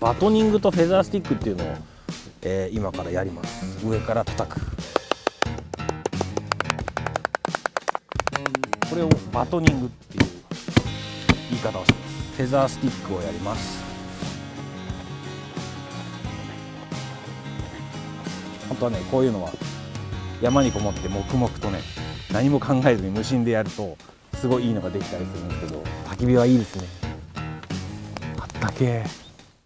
バトニングとフェザースティックっていうのを、今からやります。上から叩く。これをバトニングっていう言い方をします。フェザースティックをやります。本当はね、こういうのは山にこもって黙々とね、何も考えずに無心でやるとすごいいいのができたりするんですけど、焚き火はいいですね。あったけー。